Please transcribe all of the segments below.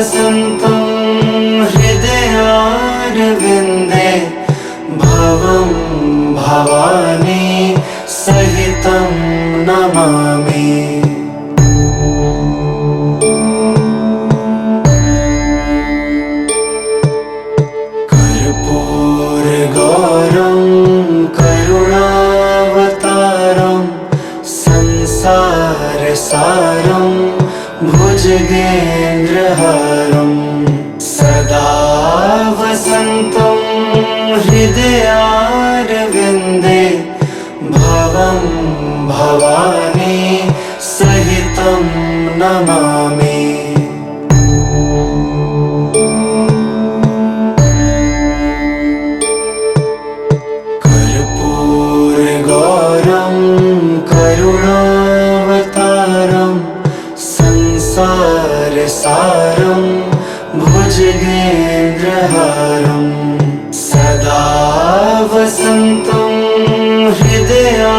वसन्तं हृदयारविन्दे भवं भवानी सहितं नमामि। कर्पूरगौरं करुणावतारं संसारसारं भुजगेन्द्रहारं सदा वसन्तं हृदयारविन्दे भवं भवानी सहितं नमामि। कर्पूरगौरं करुणावतारं संसारसारं भुजगेन्द्रहारं सदा वसन्तं हृदयारविन्दे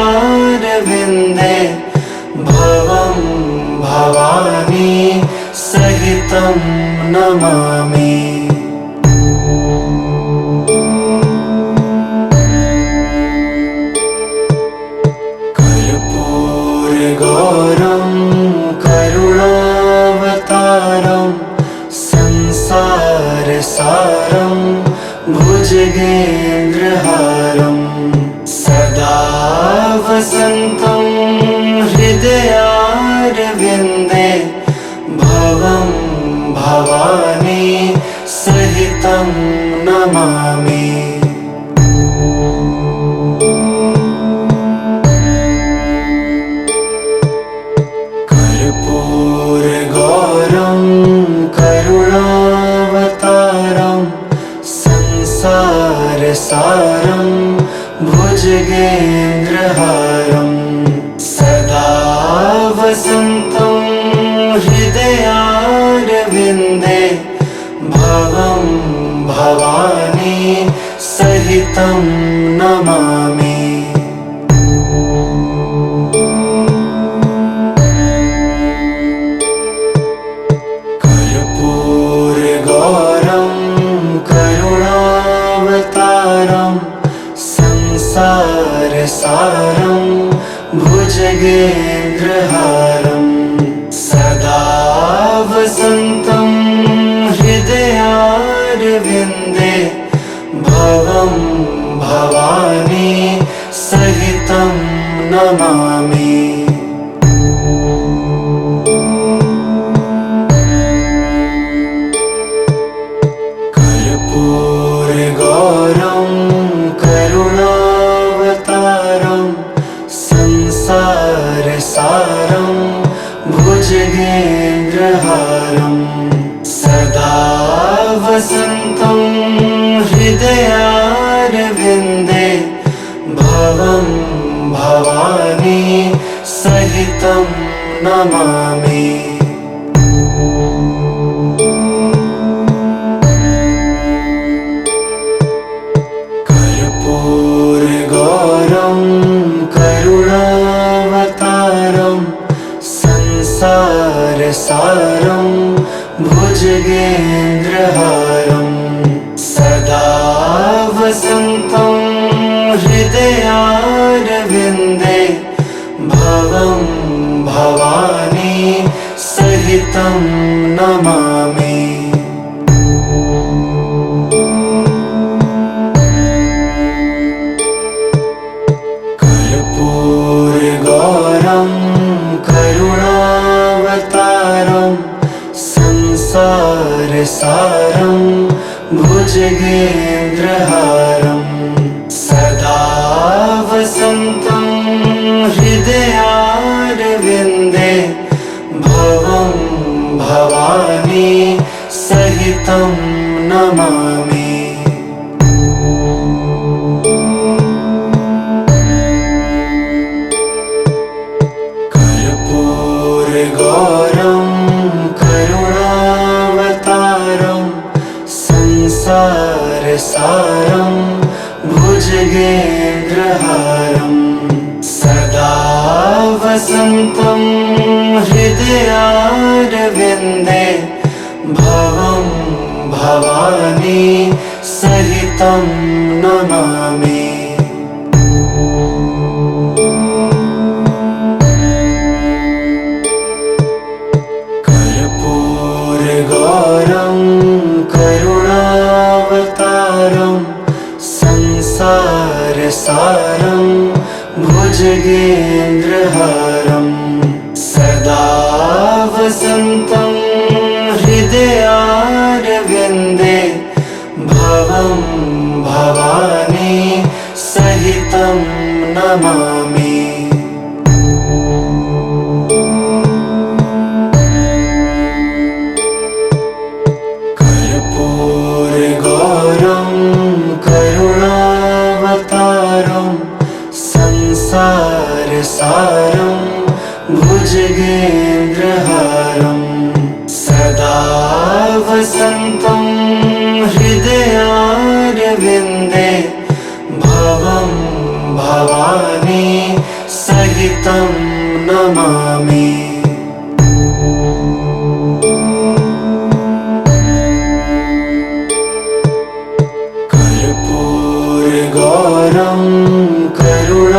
भवं भवानी सहितं नमामि। कर्पूरगौरं करुणावतारं संसारसारं भुजगेन्द्रहारं सदा वसन्तं हृदयारविन्दे भवं भवानी सहितं नमामि। कर्पूरगौरं करुणावतारं संसारसारं भुजगेन्द्रहारं सदा वसन्तं हृदयारविन्दे भवं भवानी सहितं नमामि। कर्पूरगौरं करुणावतारं संसारसारं भुजगेन्द्रहारं सदा वसन्तं हृदयारविन्दे भवं भवानी सहितं नमामि। कर्पूरगौरं करुणावतारं संसारसारं भुजगेन्द्रहारं सदा वसन्तं हृदयारविन्दे भवं भवानी सहितं नमामि। कर्पूरगौरं करुणावतारं संसारसारं भुजगेन्द्रहारं सदा वसन्तं हृदयारविन्दे भवं भवानी सहितं नमामि। कर्पूरगौरं करुणावतारं संसारसारं भुजगेन्द्रहारं सदा वसन्तं हृदयारविन्दे भवं भवानी सहितं नमामि। कर्पूरगौरं करुणावतारं संसारसारं भुजगेन्द्रहारं सदा वसन्तं हृदयारविन्दे भवं भवानी सहितं नमामि। कर्पूरगौरं करुणावतारं संसारसारं भुजगेन्द्रहारं सदा वसन्तं हृदयारविन्दे भवं भवानी सहितं नमामि। कर्पूरगौरं करुणावतारं संसारसारं भुजगेन्द्रहारं सदा वसन्तं हृदयारविन्दे भवं भवानी सहितं नमामि। कर्पूरगौरं करुणावतारं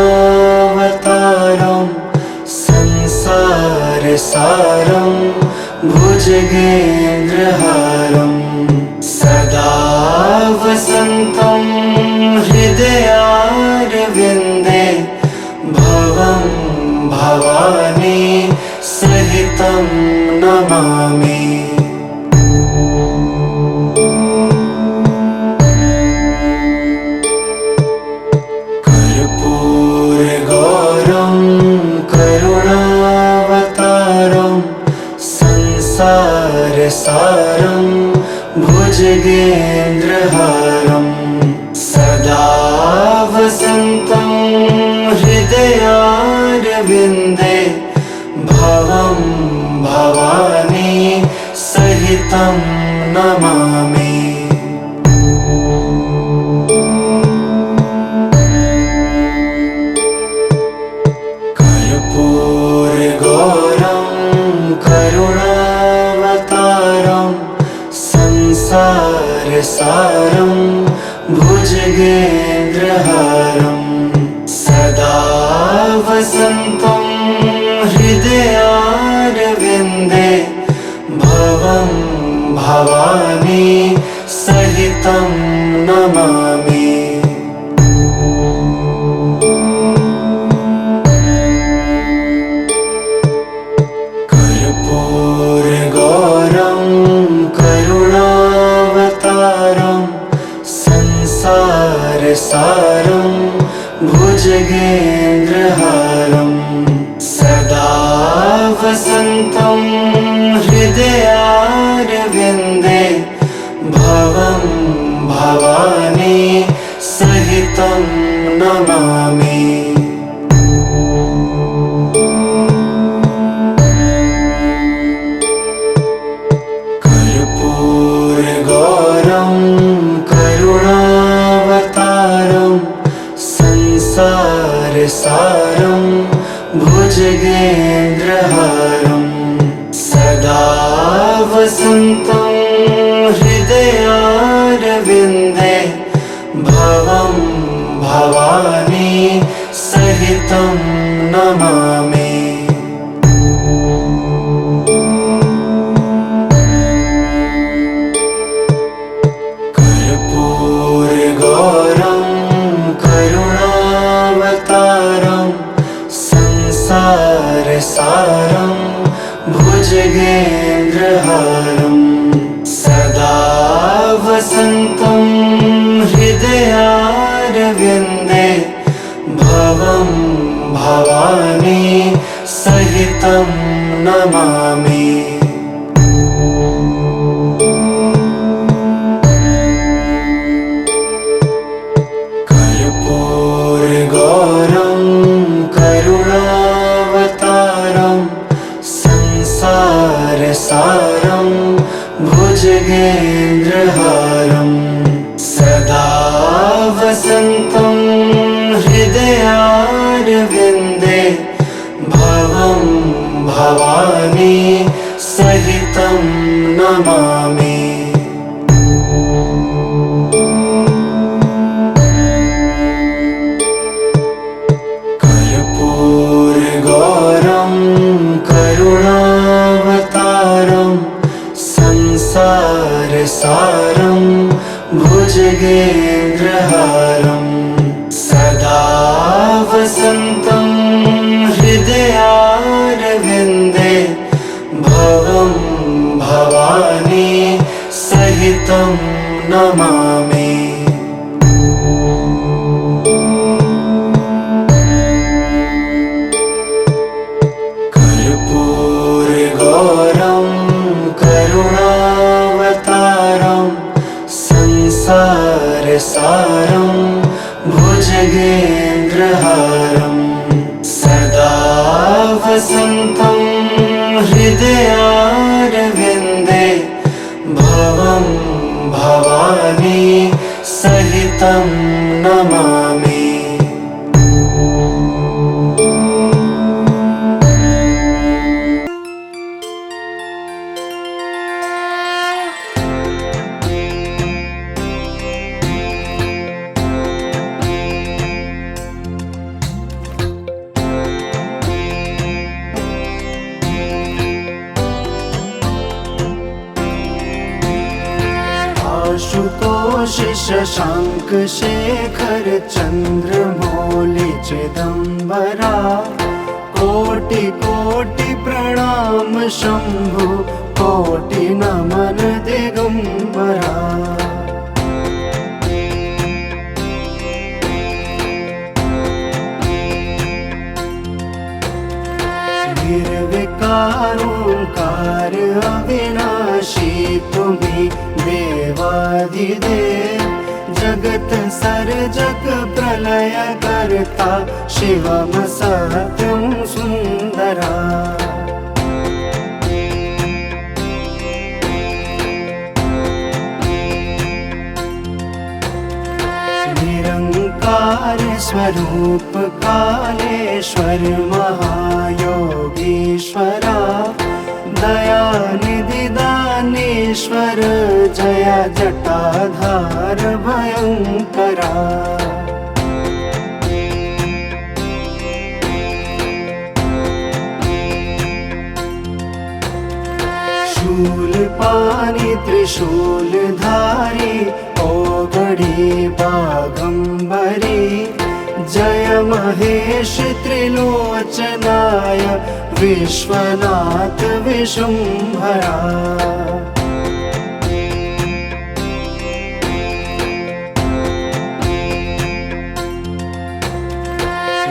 संसारसारं भुजगेन्द्रहारं सदा वसन्तं हृदयारविन्दे भवं भवानी सहितं नमामि। कर्पूरगौरं करुणावतारं संसारसारं भुजगेन्द्रहारं सदा वसन्तं हृदयारविन्दे भवं भवानी सहितं नमामि। कर्पूरगौरं करुणावतारं संसारसारं भुजगेन्द्रहारं सदा वसन्तं हृदयारविन्दे भवं भवानी सहितं नमामि। कर्पूरगौरं करुणावतारं संसारसारं भुजगेन्द्रहारं सदा वसन्तं हृदयारविन्दे भवं भवानी सहितं नमामि। कर्पूरगौरं करुणावतारं संसारसारं भुजगेन्द्रहारं सदा वसन्तं हृदयारविन्दे भवं भवानी सहितं नमामि। कर्पूरगौरं करुणावतारं संसारसारं भुजगेन्द्रहारं सदा वसन्तं हृदयारविन्दे भवं भवानी सहितं नमामि। कर्पूरगौरं करुणावतारं संसारसारं भुजगेन्द्रहारं सदा वसन्तं हृदयारविन्दे भवं भवानी सहितं नमामि। सारं भुजगेन्द्रहारं सदा वसन्तं हृदयारविन्दे भवं भवानी सहितं नमामि। कर्पूरगौरं करुणावतारं संसारसारं भुजगेन्द्रहारं सदा वसन्तं हृदयारविन्दे भवं भवानी सहितं नमामि। आशुतोष शशांक शेखर चंद्रमौलि चिदंबरा कोटि कोटि प्रणाम शंभु कोटि नमन दिगंबरा। निर्विकारोंकार अविनाशी तुम्ही देवादिदेव जगत सर्जक प्रलय कर्ता शिवम सत्यं सुंदरा। निरंकार स्वरूप कालेश्वर महायोगीश्वरा दयानिधि दानेश्वर जय जटाधार भयंकरा। शूलपाणि त्रिशूलधारी ओगड़ी बागंबरी जय महेश त्रिलोचनाय विश्वनाथ विशुंभरा।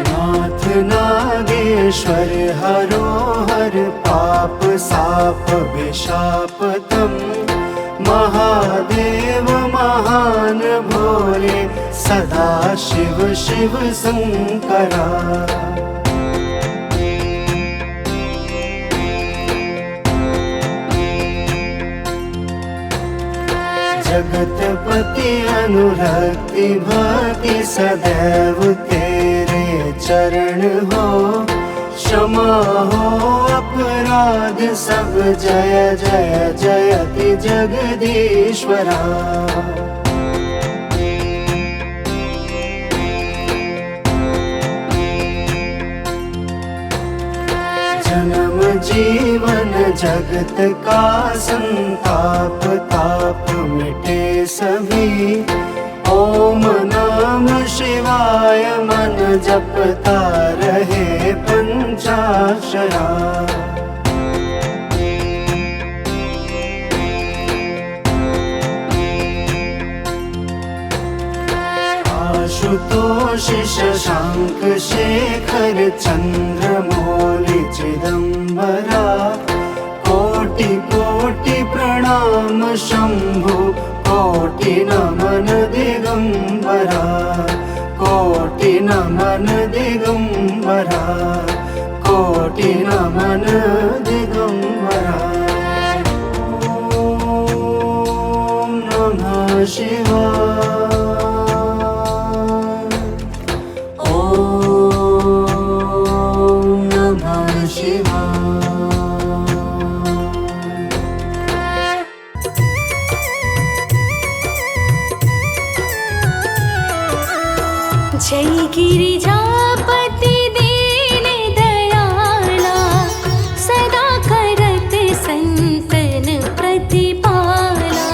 नाथ नागेश्वर हरोहर पाप साप विशापतम महादेव महान भोले सदा शिव शिव शंकरा। जगतपति अनुरक्ति भक्ति सदैव तेरे चरण हो क्षमा हो अपराध सब जय जय जयति जगदीश्वरा। जन्म जीवन जगत का संताप ताप मिटे सभी ओम नम शिवाय मन जपता रहे पंचाक्षरा। आशुतोष शशांक शेखर चंद्रमौलि चिदंबरा कोटि कोटि प्रणाम शंभु कोटि नमन दिगंबरा कोटि नमन दिगंबरा कोटि नमन दिगंबरा। ओम नमः शिवाय। ओम नमः शिवाय। जय गिरिजापति दीन दयाला सदा करत संतन प्रतिपाला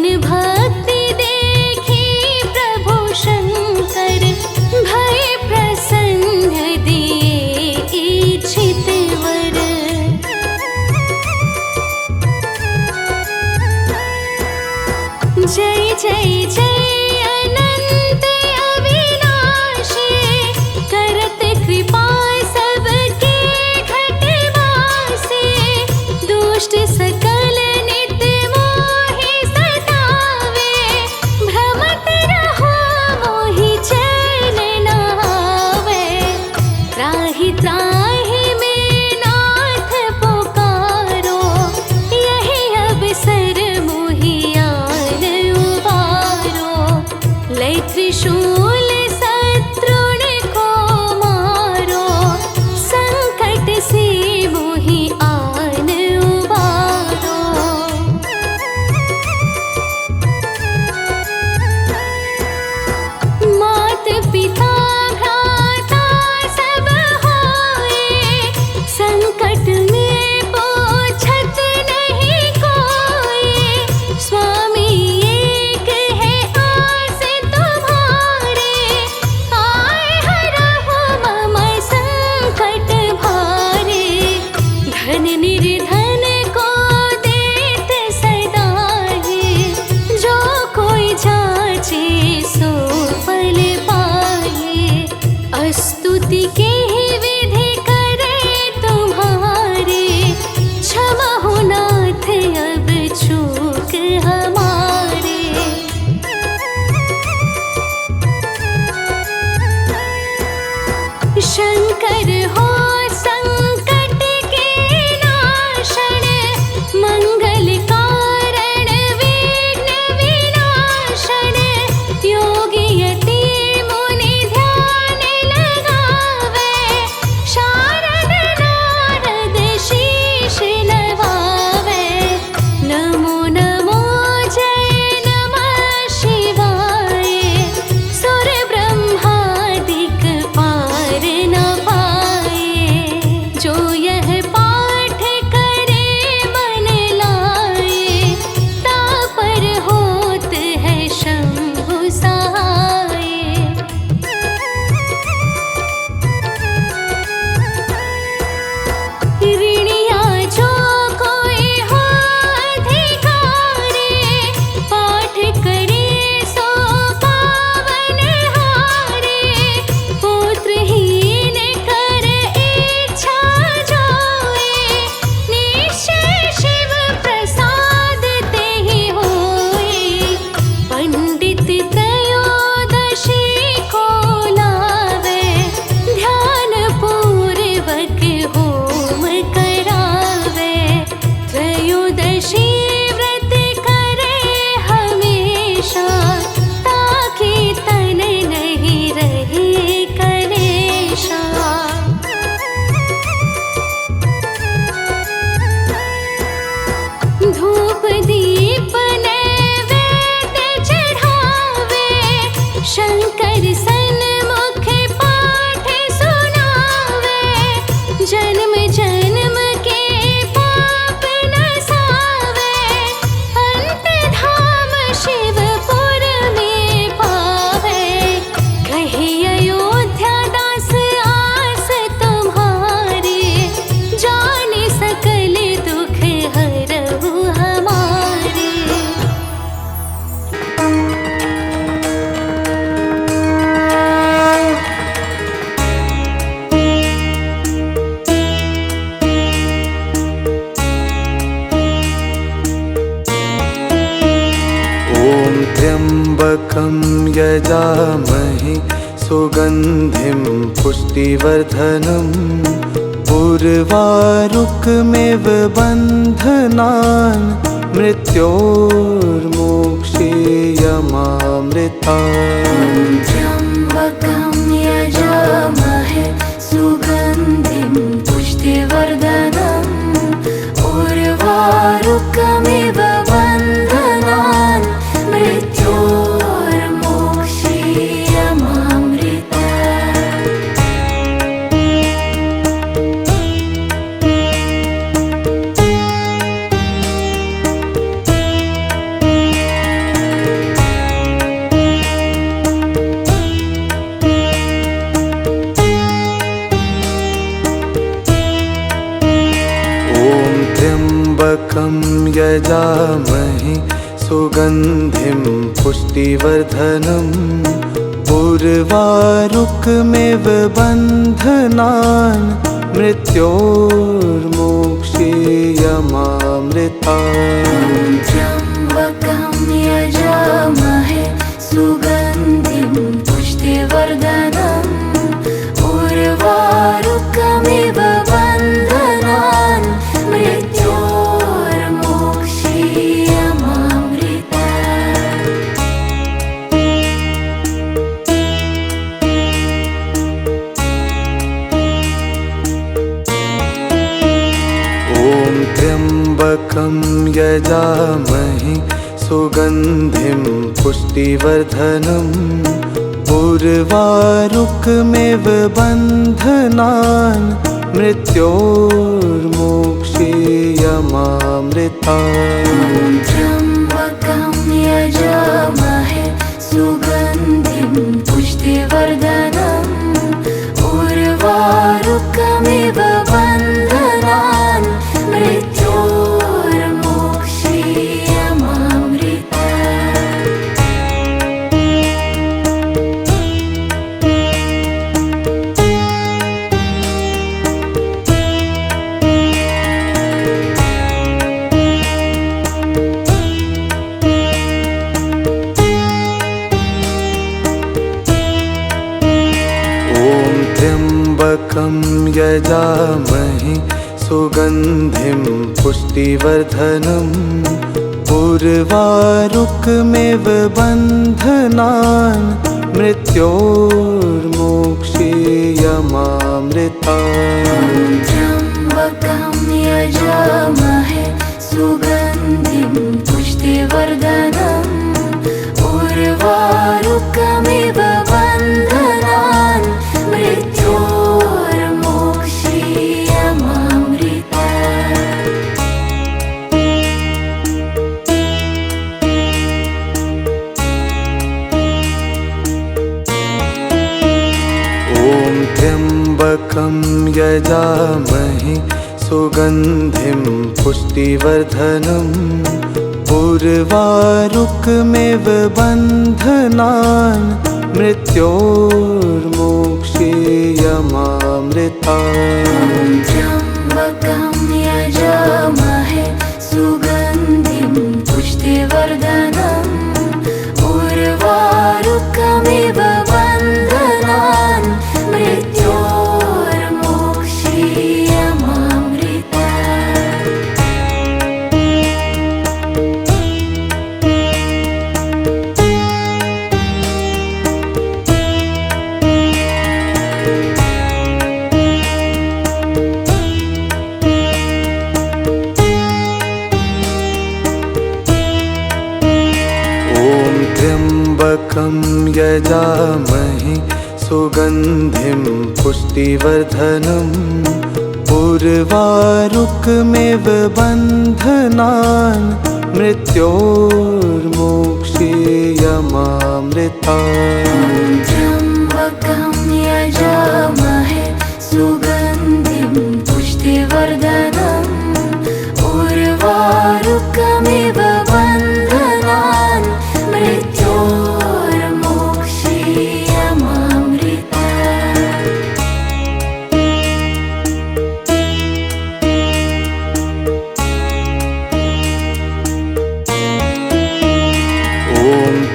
दिन भक्ति देखी प्रभु शंकर, भय प्रसन्न दिए इच्छित वर। जय जय जय अनंत अविनाशी, करत कृपा सबके घटवासे। दुष्ट सकल नित मोहि सतावे, भ्रमत रहो मोहि चैन न आवे। त्राहि त्राहि में नाथ पुकारो, यही अवसर मोहि आन उबारो। लै त्रिशूल शत्रुन को मारो, संकट से मोहि आन उबारो। मात पिता भ्राता सब होए, संकट में पोछत नहीं कोई। स्वामी एक है आस तुम्हारे, आए हरहु मम संकट भारे। धन निर्धन को देत सदा है, जो कोई जाचे सो फल पाए। स्तुति के ही विधि करे तुम्हारे, क्षमा हो नाथ अब चूक हमारे। शंकर हो संकट के नाशन, मंगल कारण विघ्न विनाशन। योगी यति मुनि ध्यान लगावे, शारद नारद शीश नवावे। नमो नमो जय नमः शिवाय, सुर ब्रह्मादिक पार न पाए। जो यह पाठ करे मन लाए, तापर होत है शंभु सहाय। ऋणिया जो कोई हो अधिकारी, पाठ करे सो पावन हारे। पुत्रहीन कर इच्छा जोए, निश्चय शिव प्रसाद तेहि होए। पंडित त्रयोदशी को लावे, ध्यान पूर्वक होम करावे। त्रयोदशी व्रत करे हमेशा, ताकि तन नहीं रहे कलेशा। धूप दीप नैवेद्य चढ़ावे, शंकर सन्मुख पाठ सुनावे। जन्म जन्म के पाप नसावे, अंत धाम शिवपुर में पावे। कहे अयोध्या दास आस तुम्हारी, जाने सकल दुख हरहु हमारे। ॐ त्र्यम्बकं यजामहे सुगन्धिं पुष्टिवर्धनम्। उर्वारुकमिव बन्धनान्, मृत्योर्मोक्षीयमामृतात्। त्र्यम्बकं यजामहे सुगन्धिं पुष्टिवर्धनम्। उर्वारुकमिव बन्धनान्, यजामहे सुगन्धिं पुष्टिवर्धनम् उर्वारुकमिव बन्धनान् मृत्योर्मोक्षीयमामृतात् त्र्यम्बकं यजामहे सुगन्धिं पुष्टिवर्धनम् उर्वारुकमिव बन्धनान् त्र्यम्बकं यजामहे सुगन्धिं पुष्टिवर्धनम् उर्वारुकमिव बन्धनान् मृत्योर्मोक्षीयमामृतात् त्र्यम्बकं यजामहे सुगन्धिं पुष्टिवर्धनम् उर्वारुकमिव बन्धनान् त्र्यम्बकं यजामहे सुगन्धिं पुष्टिवर्धनम् उर्वारुकमिव बन्धनान् मृत्योर्मोक्षीयमामृतात् त्र्यम्बकं यजामहे सुगन्धिं पुष्टिवर्धनम् उर्वारुकमिव बन्धनान् त्र्यम्बकं यजामहे सुगन्धिं पुष्टिवर्धनम् उर्वारुकमिव बन्धनान् मृत्योर्मोक्षीयमामृतात् त्र्यम्बकं यजामहे सुगन्धिं पुष्टिवर्धनम् उर्वारुकमिव बन्धनान् त्र्यम्बकं यजामहे सुगन्धिं पुष्टिवर्धनम् उर्वारुकमिव बन्धनान् मृत्योर्मोक्षीयमामृतात् त्र्यम्बकं यजामहे सुगन्धिं पुष्टिवर्धनम् उर्वारुकमिव बन्धनान्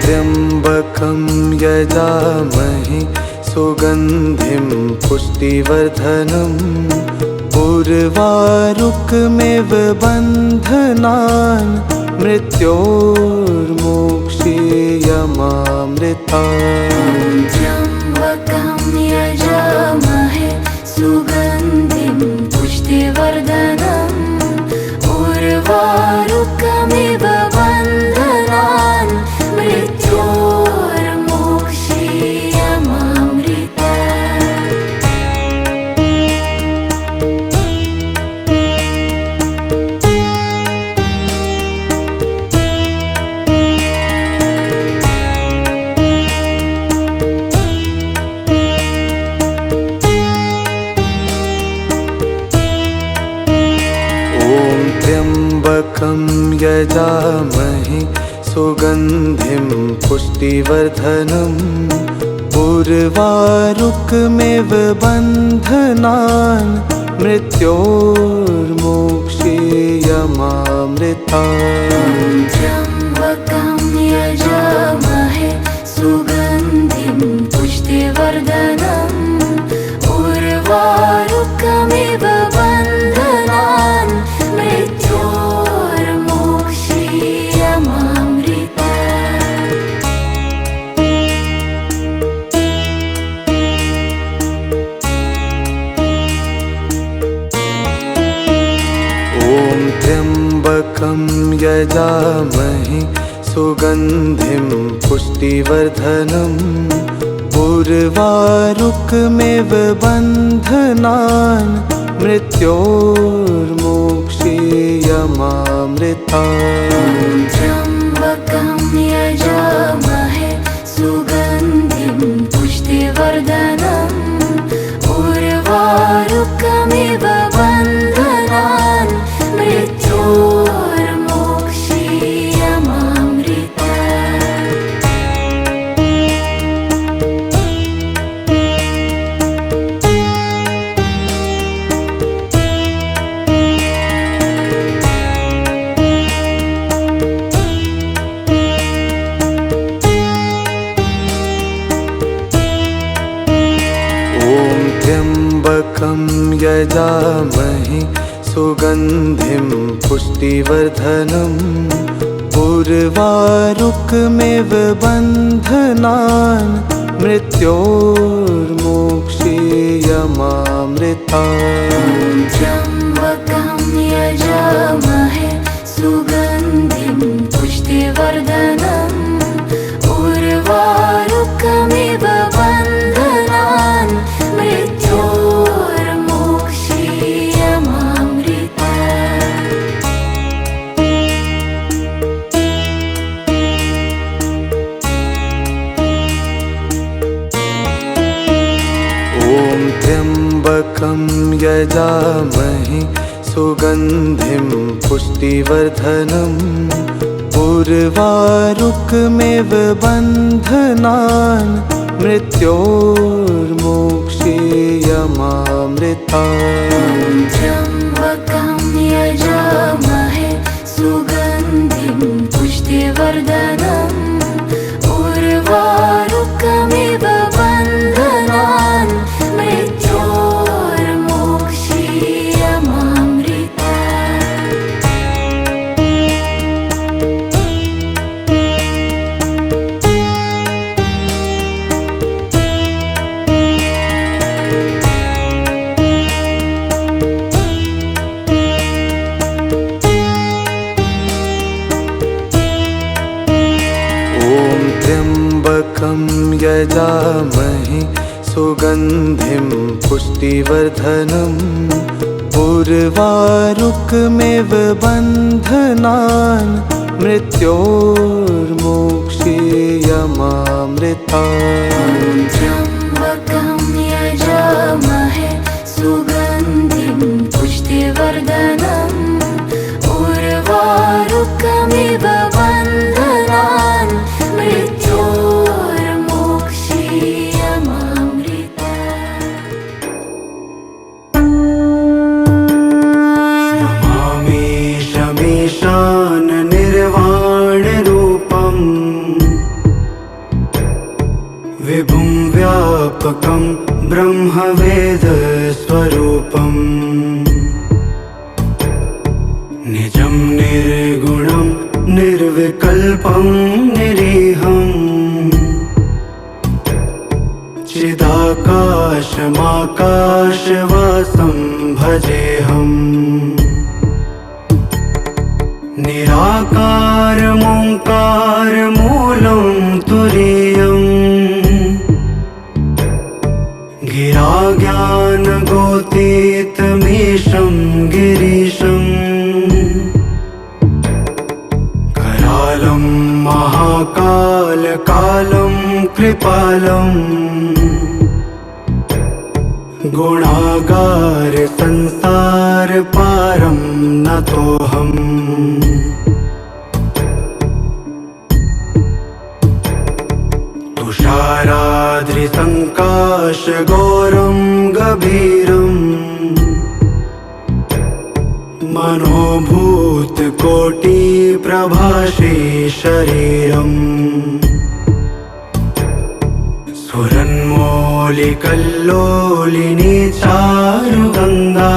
त्र्यम्बकं यजामहे सुगन्धिं पुष्टिवर्धनम् उर्वारुकमिव बन्धनान् मृत्योर्मोक्षीयमामृतात् त्र्यम्बकं यजामहे सुगन्धिं पुष्टिवर्धनम् उर्वारुकमिव बन्धनान् त्र्यम्बकं यजामहे सुगन्धिं पुष्टिवर्धनम् उर्वारुकमिव बन्धनान् मृत्योर्मोक्षीयमामृतात् त्र्यम्बकं यजामहे सुगन्धिं पुष्टिवर्धनम् उर्वारुकमिव बन्धनान् त्र्यम्बकं यजामहे सुगन्धिं पुष्टिवर्धनम् उर्वारुकमिव बन्धनान् मृत्योर्मोक्षीयमामृतात् त्र्यम्बकं यजामहे सुगन्धिं पुष्टिवर्धनम् उर्वारुकमिव बन्धनान् त्र्यम्बकं यजामहे सुगन्धिं पुष्टिवर्धनम् उर्वारुकमिव बन्धनान् मृत्योर्मोक्षीयमामृतात् त्र्यम्बकं यजामहे सुगन्धिं पुष्टिवर्धनम् उर्वारुकमिव बन्धनान् त्र्यम्बकं यजामहे सुगन्धिं पुष्टिवर्धनम् उर्वारुकमिव बन्धनान् मृत्योर्मोक्षीयमामृतात् त्र्यम्बकं यजामहे सुगन्धिं पुष्टिवर्धनम् उर्वारुकमिव बन्धनान् त्र्यम्बकं यजामहे सुगन्धिं पुष्टिवर्धनम् उर्वारुकमिव बन्धनान् मृत्योर्मोक्षीयमामृतात् त्र्यम्बकं यजामहे सुगन्धिं पुष्टिवर्धनम् उर्वारुकमिव बन्धनान् विभुं व्यापकं ब्रह्मवेदस्वरूपम् निजं निर्गुणं निर्विकल्पं निरीहम् चिदाकाशमाकाशवासं भजेऽहम् निराकारमोङ्कारमूलं तुरीयम् गिराज्ञानगोतीतमीशं गिरीशम् करालं महाकालकालं कृपालम् गुणागार संसार पारं नतोऽहम् तुषाराद्रिसङ्काशगौरं गभीरम् मनोभूतकोटिप्रभासे शरीरम् स्फुरन्मौलिकल्लोलिनी चारुगङ्गा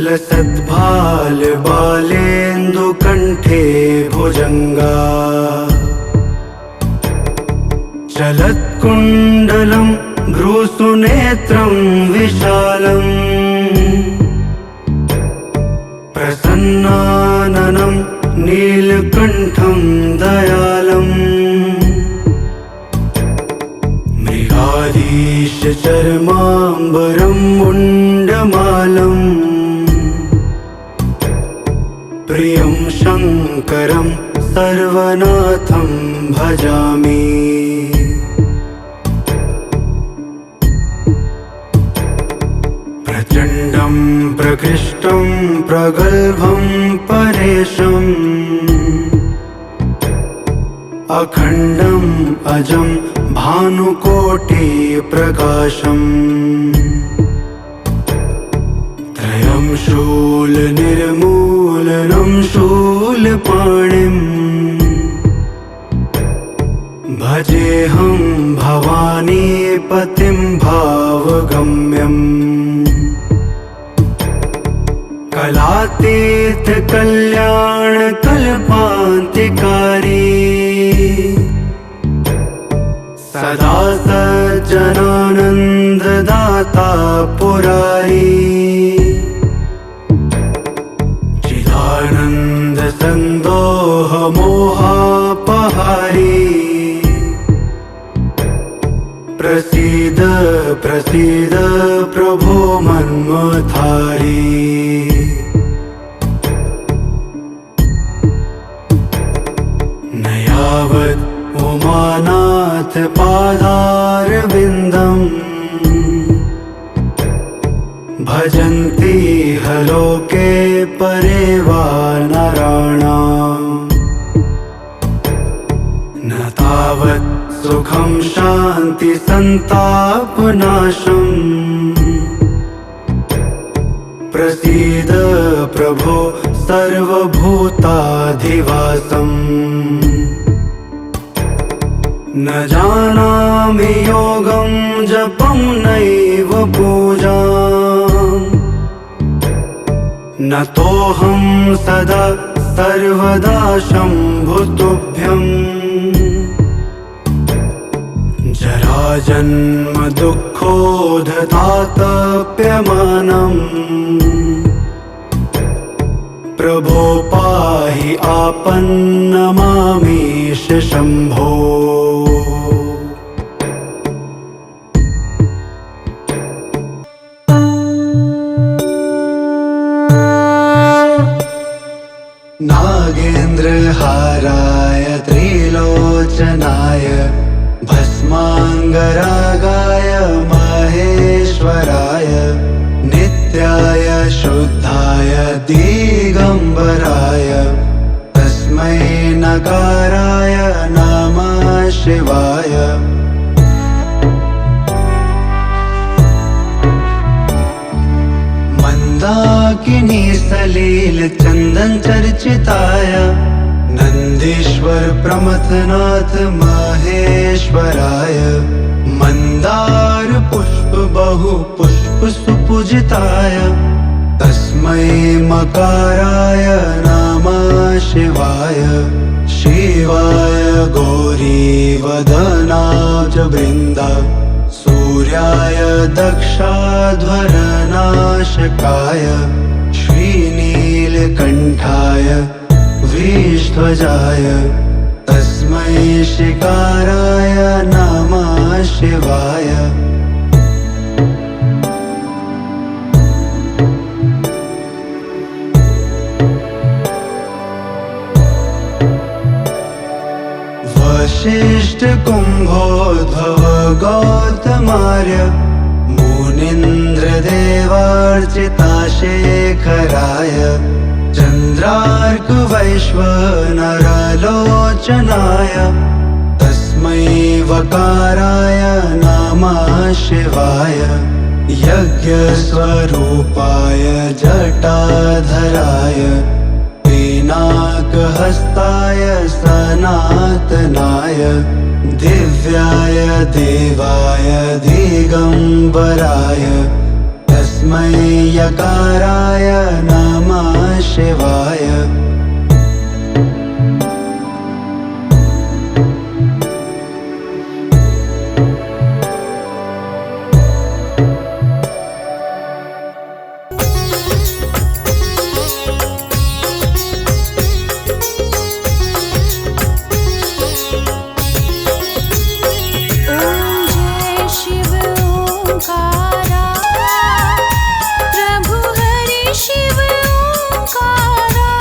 लसद्भालबालेन्दुकण्ठे भुजङ्गा चलत्कुण्डलं भ्रूसुनेत्रं विशालम् प्रसन्नाननं नीलकण्ठं दयालम् मृगाधीशचर्माम्बरं मुण्डमालम् प्रियं शङ्करं सर्वनाथं भजामि प्रचण्डं प्रकृष्टं प्रगल्भं परेशम् अखण्डम् अजं भानुकोटिप्रकाशम् त्रयं शूलनिर्मूलनं शूलपाणिम् भजेऽहं भवानीपतिं भावगम्यम् कलातीतकल्याणकल्पान्तिकारी सदा सज्जनानन्ददाता पुरारी चिदानन्दसन्दोहमोहापहारी प्रसीद प्रसीद प्रभो मन्मथारी न यावत् उमानाथ पादारविन्दम् भजन्ति हलोके परे वा नराणाम् न तावत् सुखं शान्ति सन्तापनाशम् प्रसीद प्रभो सर्वभूताधिवासम् न जानामि योगं जपं नैव पूजाम् न तोऽहं सदा सर्वदा शम्भुतुभ्यम् जराजन्म दुःखोदधातप्यमानम् प्रभो पाहि आपन्नमामीश शम्भो नागेन्द्रहाराय त्रिलोचनाय भस्माङ्गरागाय महेश्वराय नित्याय शुद्धाय दिगम्बराय तस्मै नकाराय नमः शिवाय मंदाकिनी सलील चंदन चर्चिताय नंदीश्वर प्रमथनाथ महेश्वराय मंदार पुष्प बहु पुष्प सुपूजिताय तस्मै मकाराय नमः शिवाय शिवाय गौरी वदनाज वृंदा सूर्याय दक्षाध्वरनाशकाय श्रीनीलकण्ठाय वृषध्वजाय तस्मै शिकाराय नमः शिवाय वशिष्ठ कुम्भोद्भव गौतमार्य मुनीन्द्रदेवार्चिता शेखराय चन्द्रार्क वैश्वनरलोचनाय तस्मै वकाराय नमः शिवाय। यज्ञस्वरूपाय जटाधराय पिनाकहस्ताय सनातनाय दिव्याय देवाय दिगम्बराय तस्मै यकाराय नमः शिवाय। प्रभु हरि शिव ओंकारा।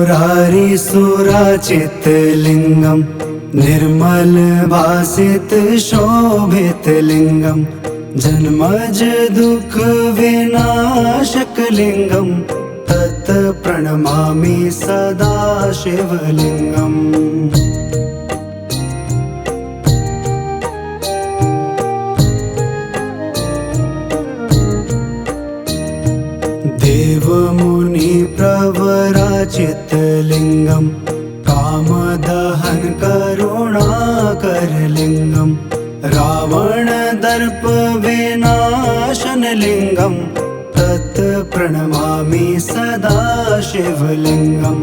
त्रिपुरारिसुराचितलिङ्गं निर्मल भासित शोभित लिङ्गं जन्मज दुःख विनाशकलिङ्गं तत् प्रणमामि सदा शिवलिङ्गम्। देवमुनि प्रवराचितलिङ्गं कामदहन करुणाकरलिङ्गं रावण दर्प विनाशनलिङ्गं तत् प्रणमामि सदा शिवलिङ्गम्।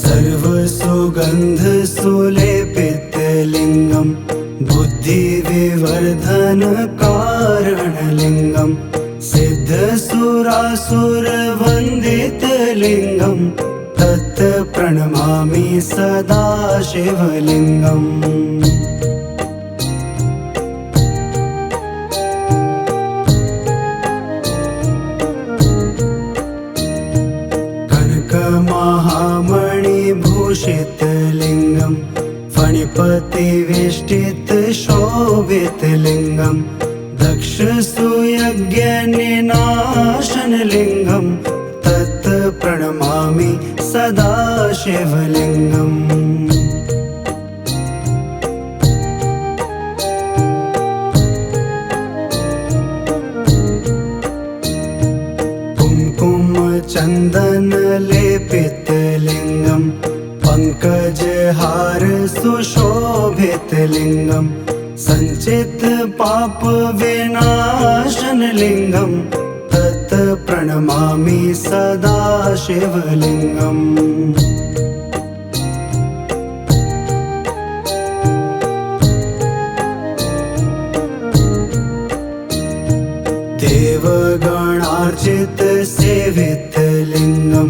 सर्वसुगन्ध सुलेपितलिङ्गं बुद्धिविवर्धन कारणलिङ्गं सिद्धसुरासुरवन्दितलिङ्गं तत् प्रणमामि सदा शिवलिङ्गम्। कनकमहामणिभूषितलिङ्गं फणिपतिवेष्टित शोभितलिङ्गं दक्षसुयज्ञनिनाशनलिङ्गं तत् प्रणमामि सदा शिवलिङ्गम्। कुङ्कुमचन्दनलेपितलिङ्गं पङ्कजहार सुशोभितलिङ्गं सञ्चित पाप विनाशनलिङ्गं तत् प्रणमामि सदा शिवलिङ्गम्। देवगणार्चित सेवितलिङ्गं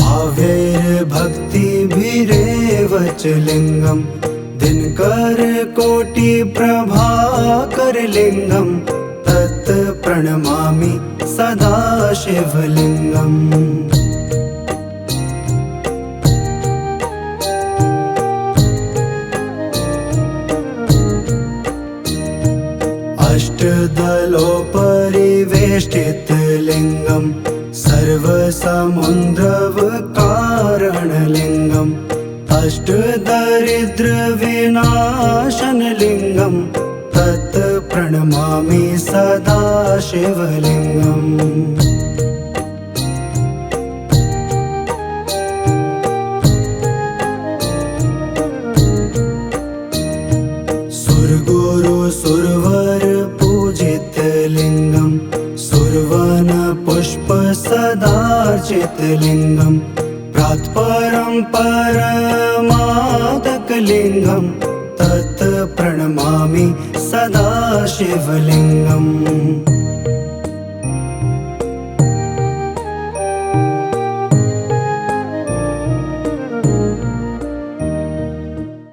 भावैर्भक्तिभिरेव च लिङ्गं दिनकर कोटि प्रभाकरलिङ्गं तत् प्रणमामि सदा शिवलिङ्गम्। अष्टदलोपरिवेष्टितलिङ्गं सर्वसमुद्रवकारणलिङ्गम् अष्टदरिद्रविनाशनलिङ्गं तत् प्रणमामि सदा शिवलिङ्गम्। सुरगुरु सुरवर पूजितलिङ्गं सुरवन पुष्प सदार्चितलिङ्गं प्रात्परं परमादकलिङ्गं तत् प्रणमामि सदा शिवलिङ्गम्।